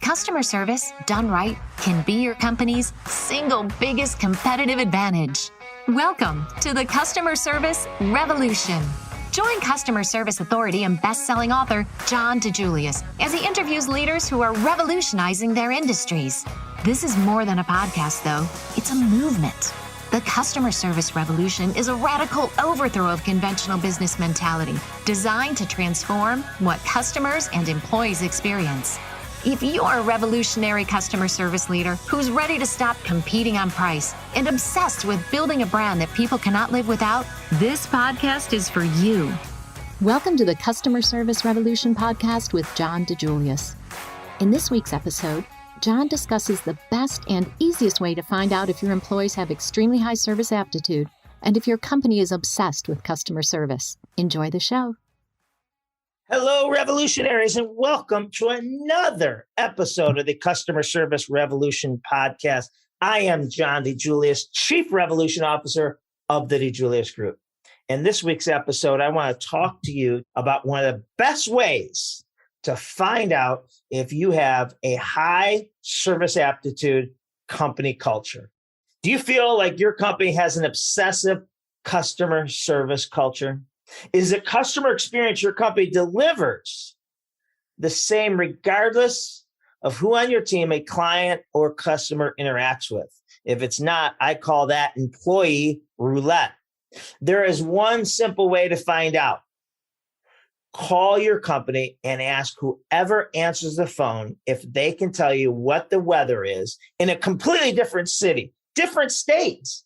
Customer service, done right, can be your company's single biggest competitive advantage. Welcome to the Customer Service Revolution. Join customer service authority and best-selling author John DiJulius as he interviews leaders who are revolutionizing their industries. This is more than a podcast, though. It's a movement. The Customer Service Revolution is a radical overthrow of conventional business mentality designed to transform what customers and employees experience. If you're a revolutionary customer service leader who's ready to stop competing on price and obsessed with building a brand that people cannot live without, this podcast is for you. Welcome to the Customer Service Revolution podcast with John DiJulius. In this week's episode, John discusses the best and easiest way to find out if your employees have extremely high service aptitude and if your company is obsessed with customer service. Enjoy the show. Hello, revolutionaries, and welcome to another episode of the Customer Service Revolution podcast. I am John DiJulius, Chief Revolution Officer of the DiJulius Group. In this week's episode, I want to talk to you about one of the best ways to find out if you have a high service aptitude company culture. Do you feel like your company has an obsessive customer service culture? Is the customer experience your company delivers the same regardless of who on your team a client or customer interacts with? If it's not, I call that employee roulette. There is one simple way to find out. Call your company and ask whoever answers the phone if they can tell you what the weather is in a completely different city, different states.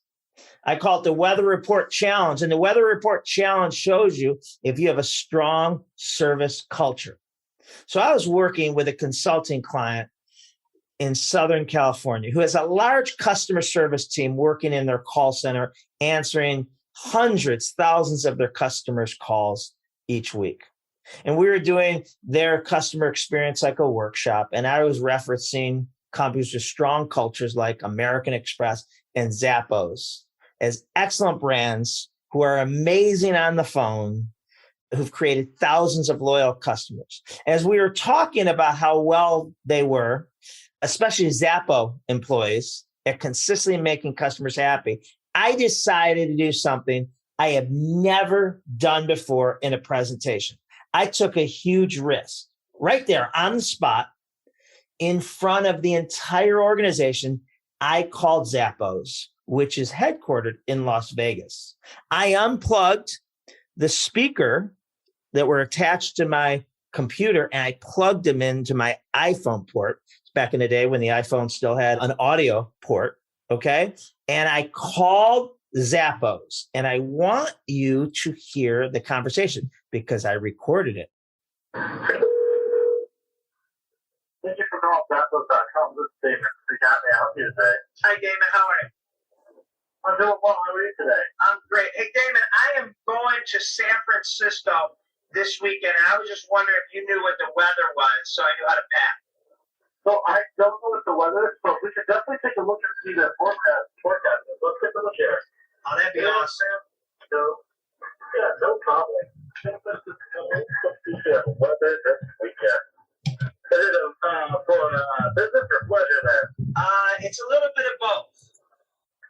I call it the Weather Report Challenge. And the Weather Report Challenge shows you if you have a strong service culture. So I was working with a consulting client in Southern California who has a large customer service team working in their call center, answering hundreds, thousands of their customers' calls each week. And we were doing their customer experience cycle workshop. And I was referencing companies with strong cultures like American Express and Zappos as excellent brands who are amazing on the phone, who've created thousands of loyal customers. As we were talking about how well they were, especially Zappos employees, at consistently making customers happy, I decided to do something I have never done before in a presentation. I took a huge risk right there on the spot in front of the entire organization. I called Zappos, which is headquartered in Las Vegas. I unplugged the speaker that were attached to my computer and I plugged them into my iPhone port. It's back in the day when the iPhone still had an audio port, okay? And I called Zappos, and I want you to hear the conversation because I recorded it. Thank you for calling Zappos.com. This is Damon. May I help you today? Hi, Damon. How are you? I'm doing well. How are you today? I'm great. Hey, Damon, I am going to San Francisco this weekend, and I was just wondering if you knew what the weather was so I knew how to pack. So I don't know what the weather is, but we could definitely take a look and see the forecast. Let's take a look here. Oh, that'd be awesome. No problem. Let's see the weather this weekend. Is it for business or pleasure there? It's a little bit of both.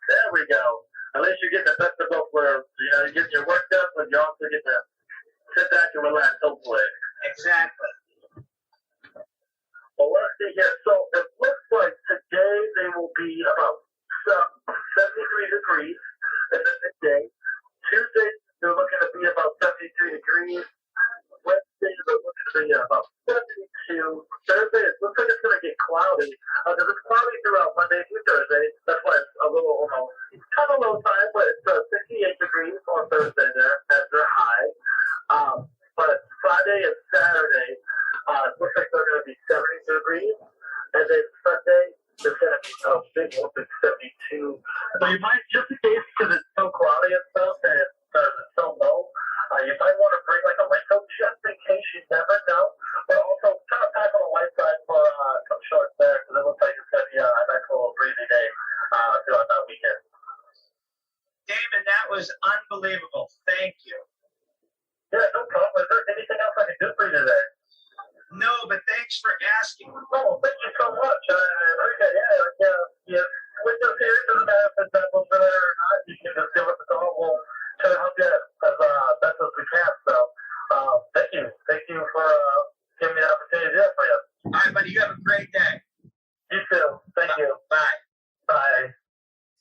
There we go. At least you're getting the best of both worlds. You're getting your work done, but you also get to sit back and relax, hopefully. Exactly. Well, let's see here. So it looks like today they will be about 73 degrees in the midday. Tuesday, they're looking to be about 73 degrees. Wednesday, they're looking to be about 72. Thursday, it looks like it's going to get cloudy. Because it's cloudy throughout Monday through Thursday. That's why it's a little, it's kind of low time, but it's 68 degrees on Thursday there as their high. But Friday and Saturday, it looks like they're going to be 70 degrees. And then Sunday, it's going to be big whoop at 72. So you might, just in case, because it's so cloudy and stuff, and it's so low, you might want to bring like a raincoat just in case. You never know. But also kind of pack on the light side for some shorts there, because it looks like it's going to be a nice little breezy day throughout that weekend. Damon, that was unbelievable. Thank you. Yeah, no problem. Is there anything else I can do for you today? No, know, but thanks for asking. Oh, thank you so much. Yeah. With the series of the benefits that will fit or not, you can just give us a call. We'll try to help you as best as we can. So, thank you. Thank you for giving me the opportunity to do that for you. All right, buddy. You have a great day. You too. Thank you. Bye. Bye.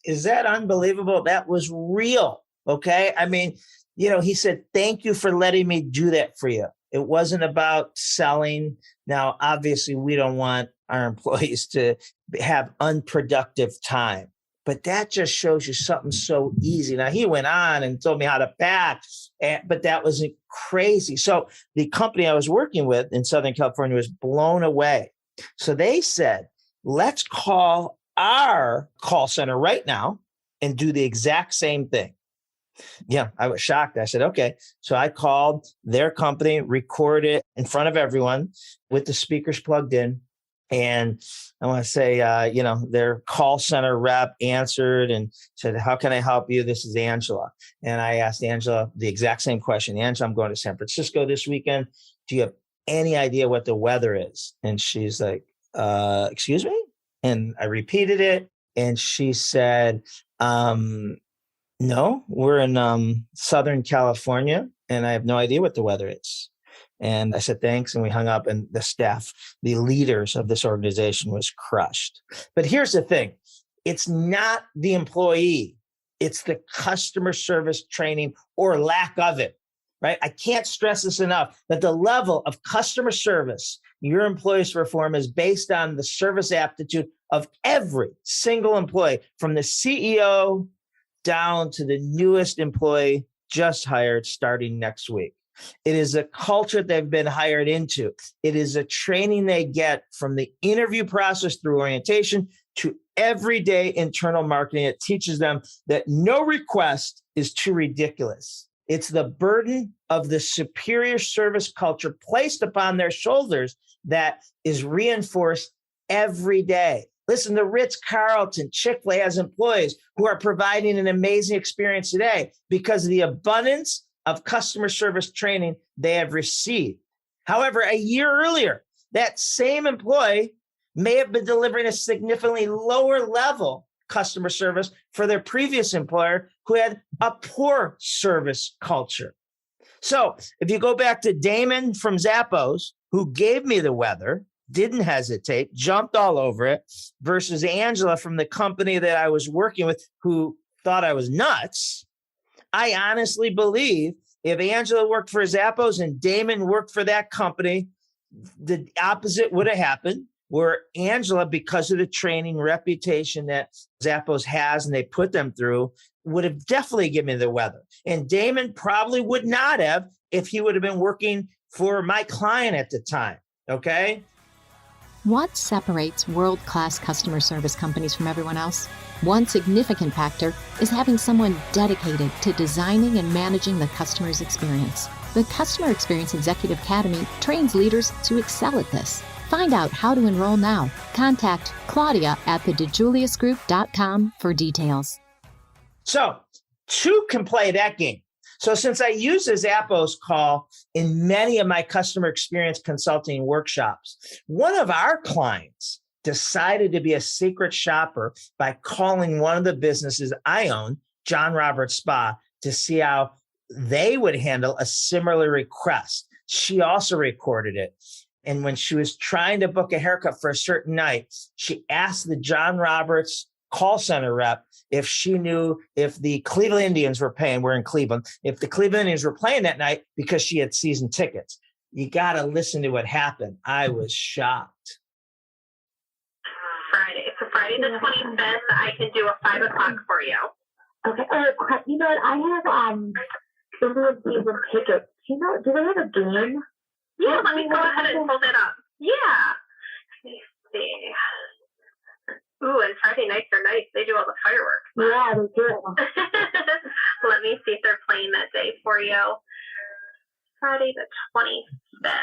Is that unbelievable? That was real. Okay. I mean, he said, thank you for letting me do that for you. It wasn't about selling. Now, obviously, we don't want our employees to have unproductive time, but that just shows you something so easy. Now, he went on and told me how to pack, but that wasn't crazy. So the company I was working with in Southern California was blown away. So they said, let's call our call center right now and do the exact same thing. Yeah, I was shocked. I said, okay. So I called their company, recorded in front of everyone with the speakers plugged in. And I want to say, their call center rep answered and said, how can I help you? This is Angela. And I asked Angela the exact same question. Angela, I'm going to San Francisco this weekend. Do you have any idea what the weather is? And she's like, excuse me? And I repeated it. And she said, no, we're in Southern California, and I have no idea what the weather is. And I said, thanks. And we hung up, and the staff, the leaders of this organization was crushed. But here's the thing. It's not the employee. It's the customer service training or lack of it, right? I can't stress this enough, that the level of customer service your employees perform is based on the service aptitude of every single employee, from the CEO down to the newest employee just hired starting next week. It is a culture they've been hired into. It is a training they get from the interview process through orientation to everyday internal marketing. It teaches them that no request is too ridiculous. It's the burden of the superior service culture placed upon their shoulders that is reinforced every day. Listen, the Ritz-Carlton, Chick-fil-A has employees who are providing an amazing experience today because of the abundance of customer service training they have received. However, a year earlier, that same employee may have been delivering a significantly lower level customer service for their previous employer who had a poor service culture. So if you go back to Damon from Zappos, who gave me the weather, didn't hesitate, jumped all over it, versus Angela from the company that I was working with who thought I was nuts. I honestly believe if Angela worked for Zappos and Damon worked for that company, the opposite would have happened, where Angela, because of the training reputation that Zappos has and they put them through, would have definitely given me the weather. And Damon probably would not have if he would have been working for my client at the time, okay? What separates world-class customer service companies from everyone else? One significant factor is having someone dedicated to designing and managing the customer's experience. The Customer Experience Executive Academy trains leaders to excel at this. Find out how to enroll now. Contact Claudia at DiJuliusGroup.com for details. So two can play that game. So since I use the Zappos call in many of my customer experience consulting workshops, one of our clients decided to be a secret shopper by calling one of the businesses I own, John Roberts Spa, to see how they would handle a similar request. She also recorded it. And when she was trying to book a haircut for a certain night, she asked the John Roberts call center rep if she knew if the Cleveland Indians were playing, we're in Cleveland, if the Cleveland Indians were playing that night because she had season tickets. You got to listen to what happened. I was shocked. Friday. So Friday the 25th, I can do a 5 o'clock for you. Okay. You know what? I have Indian season tickets. Do they have a game? Yeah, let me go ahead and pull that up. Yeah. Let me see. Ooh, and Friday nights are nice. They do all the fireworks. Yeah, they do. Let me see if they're playing that day for you. Friday the 25th.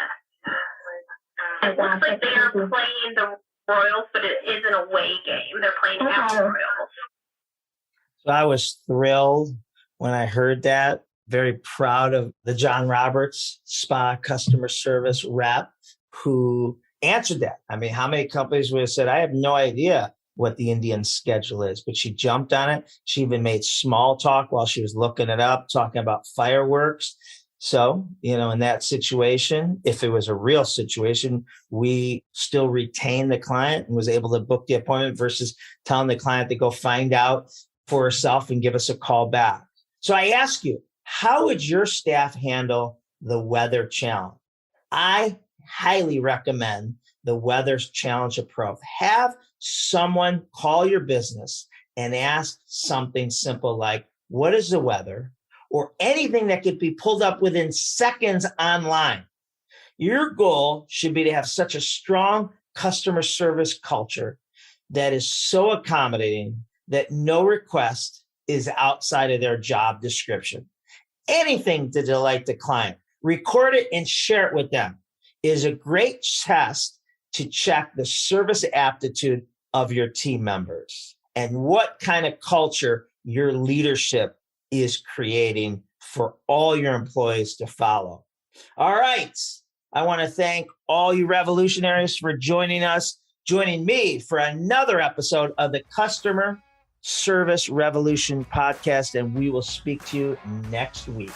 It looks like they are playing the Royals, but it is an away game. They're playing at the Royals. So I was thrilled when I heard that. Very proud of the John Roberts Spa customer service rep who answered that. I mean, how many companies would have said, I have no idea what the Indian schedule is, but she jumped on it. She even made small talk while she was looking it up, talking about fireworks. So, in that situation, if it was a real situation, we still retained the client and was able to book the appointment versus telling the client to go find out for herself and give us a call back. So I ask you, how would your staff handle the weather challenge? I highly recommend the weather challenge approach. Have someone call your business and ask something simple like, what is the weather? Or anything that could be pulled up within seconds online. Your goal should be to have such a strong customer service culture that is so accommodating that no request is outside of their job description. Anything to delight the client. Record it and share it with them is a great test to check the service aptitude of your team members and what kind of culture your leadership is creating for all your employees to follow. All right. I want to thank all you revolutionaries for joining me for another episode of the Customer Service Revolution podcast, and we will speak to you next week.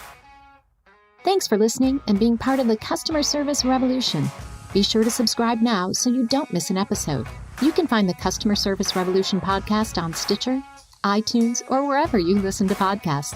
Thanks for listening and being part of the Customer Service Revolution. Be sure to subscribe now so you don't miss an episode. You can find the Customer Service Revolution podcast on Stitcher, iTunes, or wherever you listen to podcasts.